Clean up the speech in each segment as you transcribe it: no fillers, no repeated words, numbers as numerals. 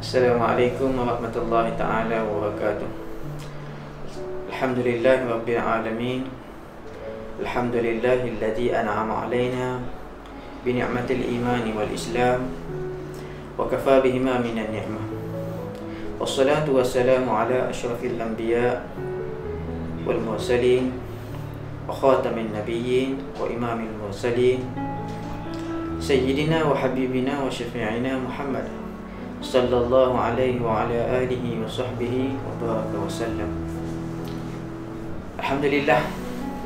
Assalamualaikum warahmatullahi ta'ala wabarakatuh. Alhamdulillahi rabbil alamin. Alhamdulillahilladzi an'ama alaina bi ni'matil imani wal islam wa kafa bihima minan ni'mah. Wassalatu wassalamu ala asyrafil anbiya wal mursalin wa khatamin nabiyyin wa imamil mursalin Sayyidina wa habibina wa syafi'ina Muhammad sallallahu alaihi wa ala alihi wa sahbihi wa baraka wa sallam. Alhamdulillah,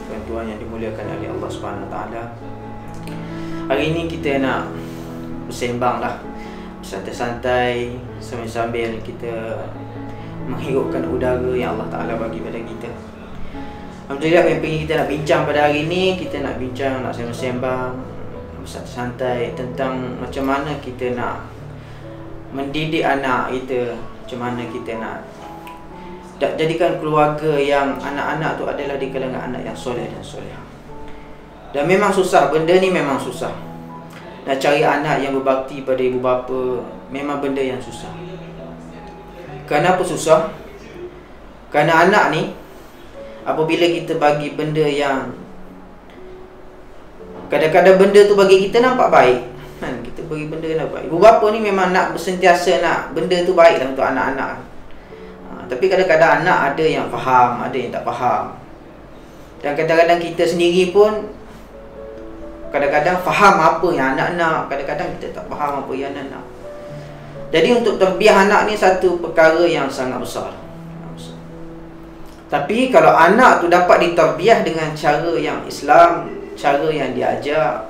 tuan-tuan yang dimuliakan oleh Allah Subhanahu wa taala. Hari ini kita nak bersembang lah, santai-santai sambil kita menghirupkan udara yang Allah Taala bagi pada kita. Alhamdulillah, yang ingin kita nak bincang pada hari ini, kita nak bincang, nak sembang santai tentang macam mana kita nak mendidik anak kita, macam mana kita nak jadikan keluarga yang anak-anak tu adalah di kalangan anak yang soleh dan solehah. Dan memang susah, benda ni memang susah. Nak cari anak yang berbakti pada ibu bapa memang benda yang susah. Kenapa susah? Kerana anak ni, apabila kita bagi benda yang kadang-kadang benda tu bagi kita nampak baik kan, kita bagi benda yang baik. Ibu bapa ni memang nak sentiasa nak benda tu baik lah untuk anak-anak. Tapi kadang-kadang anak ada yang faham, ada yang tak faham. Dan kadang-kadang kita sendiri pun kadang-kadang faham apa yang anak nak, kadang-kadang kita tak faham apa yang anak nak. Jadi untuk terbiah anak ni satu perkara yang sangat besar. Tapi kalau anak tu dapat diterbiah dengan cara yang Islam, cara yang diajar,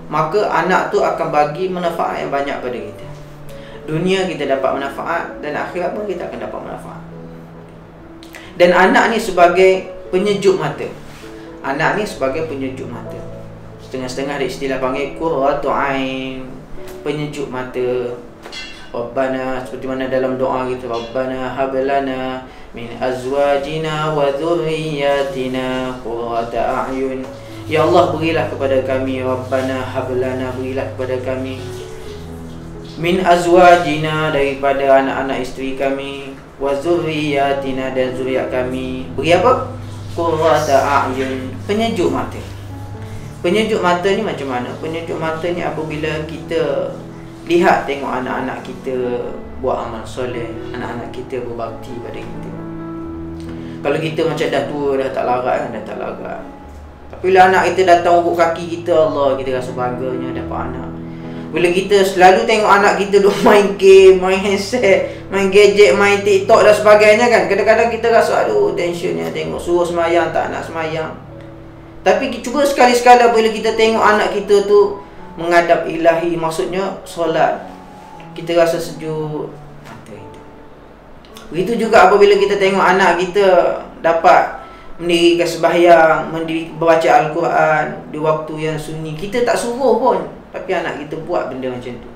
maka anak tu akan bagi manfaat yang banyak pada kita. Dunia kita dapat manfaat dan akhirat pun kita akan dapat manfaat. Dan anak ni sebagai penyejuk mata. Anak ni sebagai penyejuk mata. Setengah-setengah ada istilah panggil qurratu ain, penyejuk mata. Rabbana, seperti mana dalam doa kita, Rabbana hablana min azwajina wa dhurriyyatina qurrata a'yun. Ya Allah, berilah kepada kami, Rabbana hablana, berilah kepada kami, min azwajina, daripada anak-anak isteri kami, wa zurriyatina, dan zuriat kami. Beri apa? Qurrata a'yun, penyejuk mata. Penyejuk mata ni macam mana? Penyejuk mata ni apabila kita lihat, tengok anak-anak kita buat amal soleh, anak-anak kita berbakti pada kita. Kalau kita macam dah tua, dah tak larat kan, dah tak larat. Bila anak kita datang urut kaki kita, Allah, kita rasa bangganya dapat anak. Bila kita selalu tengok anak kita duk main game, main handset, main gadget, main TikTok dan sebagainya kan, kadang-kadang kita rasa aduh tensionnya, tengok suruh semayang tak nak semayang. Tapi cuba sekali-sekala bila kita tengok anak kita tu menghadap ilahi, maksudnya solat, kita rasa sejuk mata itu. Begitu juga apabila kita tengok anak kita dapat mendirikan sembahyang, membaca Al-Quran di waktu yang sunyi, kita tak suruh pun, tapi anak kita buat benda macam tu.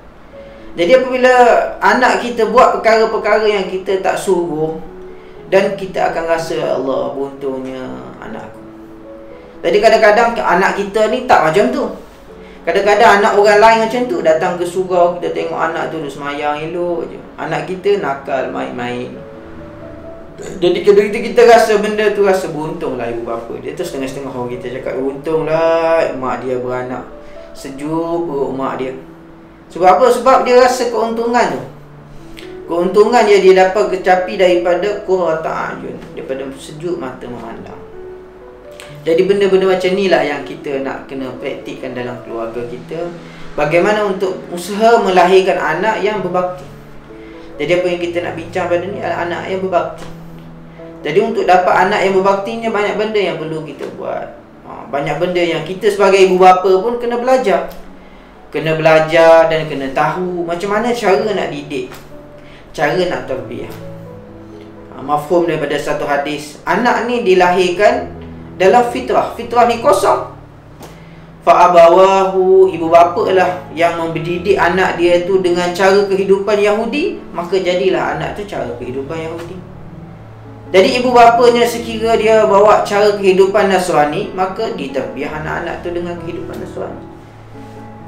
Jadi apabila anak kita buat perkara-perkara yang kita tak suruh, dan kita akan rasa, Allah, beruntungnya anakku. Jadi kadang-kadang anak kita ni tak macam tu. Kadang-kadang anak orang lain macam tu, datang ke surau, kita tengok anak tu semayang elok je, anak kita nakal, main-main. Jadi ketika kita rasa benda tu, rasa beruntunglah ibu bapa. Dia tu setengah-setengah orang kita cakap, beruntunglah mak dia beranak, sejuk perut mak dia. Sebab apa? Sebab dia rasa keuntungan tu. Keuntungan dia dapat kecapi daripada qurrata a'yun, daripada sejuk mata memandang. Jadi benda-benda macam ni lah yang kita nak kena praktikkan dalam keluarga kita. Bagaimana untuk usaha melahirkan anak yang berbakti. Jadi apa yang kita nak bincang pada ni adalah anak yang berbakti. Jadi untuk dapat anak yang berbaktinya, banyak benda yang perlu kita buat. Banyak benda yang kita sebagai ibu bapa pun kena belajar. Kena belajar dan kena tahu macam mana cara nak didik, cara nak terbiah. Mafhum daripada satu hadis, anak ni dilahirkan dalam fitrah. Fitrah ni kosong. Fa'abawahu, ibu bapa lah yang mendidik anak dia tu dengan cara kehidupan Yahudi, maka jadilah anak tu cara kehidupan Yahudi. Jadi ibu bapanya sekira dia bawa cara kehidupan Nasrani, maka diterbiah anak-anak tu dengan kehidupan Nasrani.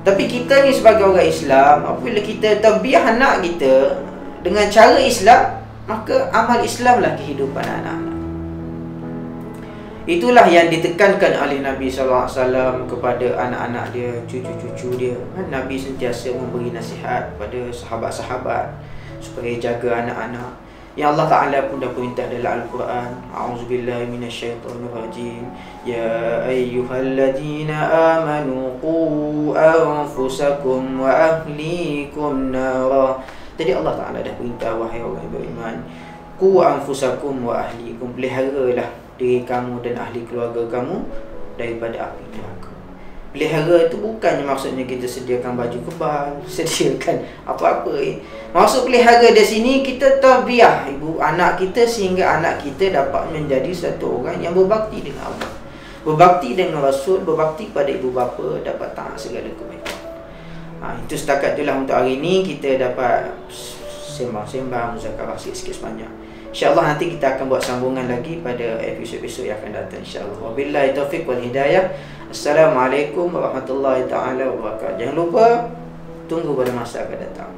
Tapi kita ni sebagai orang Islam, apabila kita terbiah anak kita dengan cara Islam, maka amal Islamlah kehidupan anak-anak. Itulah yang ditekankan oleh Nabi SAW kepada anak-anak dia, cucu-cucu dia. Nabi sentiasa memberi nasihat kepada sahabat-sahabat supaya jaga anak-anak. Yang Allah Ta'ala pun dah perintah dalam Al-Quran. A'udzubillahi minasyaitonirrajim. Ya ayyuhalladzina amanu qu anfusakum wa ahlikum nara. Tadi Allah Ta'ala dah perintah, wahai orang yang beriman, qu anfusakum wa ahlikum, peliharalah diri kamu dan ahli keluarga kamu daripada api neraka. Pelihara itu bukannya maksudnya kita sediakan baju kebal, sediakan apa-apa. Maksud pelihara di sini kita tarbiyah ibu anak kita sehingga anak kita dapat menjadi satu orang yang berbakti dengan Allah, berbakti dengan Rasul, berbakti pada ibu bapa, dapat taat segala kebaikan. Itu setakat itulah untuk hari ini. Kita dapat sembang-sembang muzakarah sikit-sikit sebanyak. InsyaAllah nanti kita akan buat sambungan lagi pada episod-episod yang akan datang, insyaAllah. Wabillahi taufiq wal hidayah. Assalamualaikum warahmatullahi ta'ala wabarakatuh. Jangan lupa tunggu pada masa akan datang.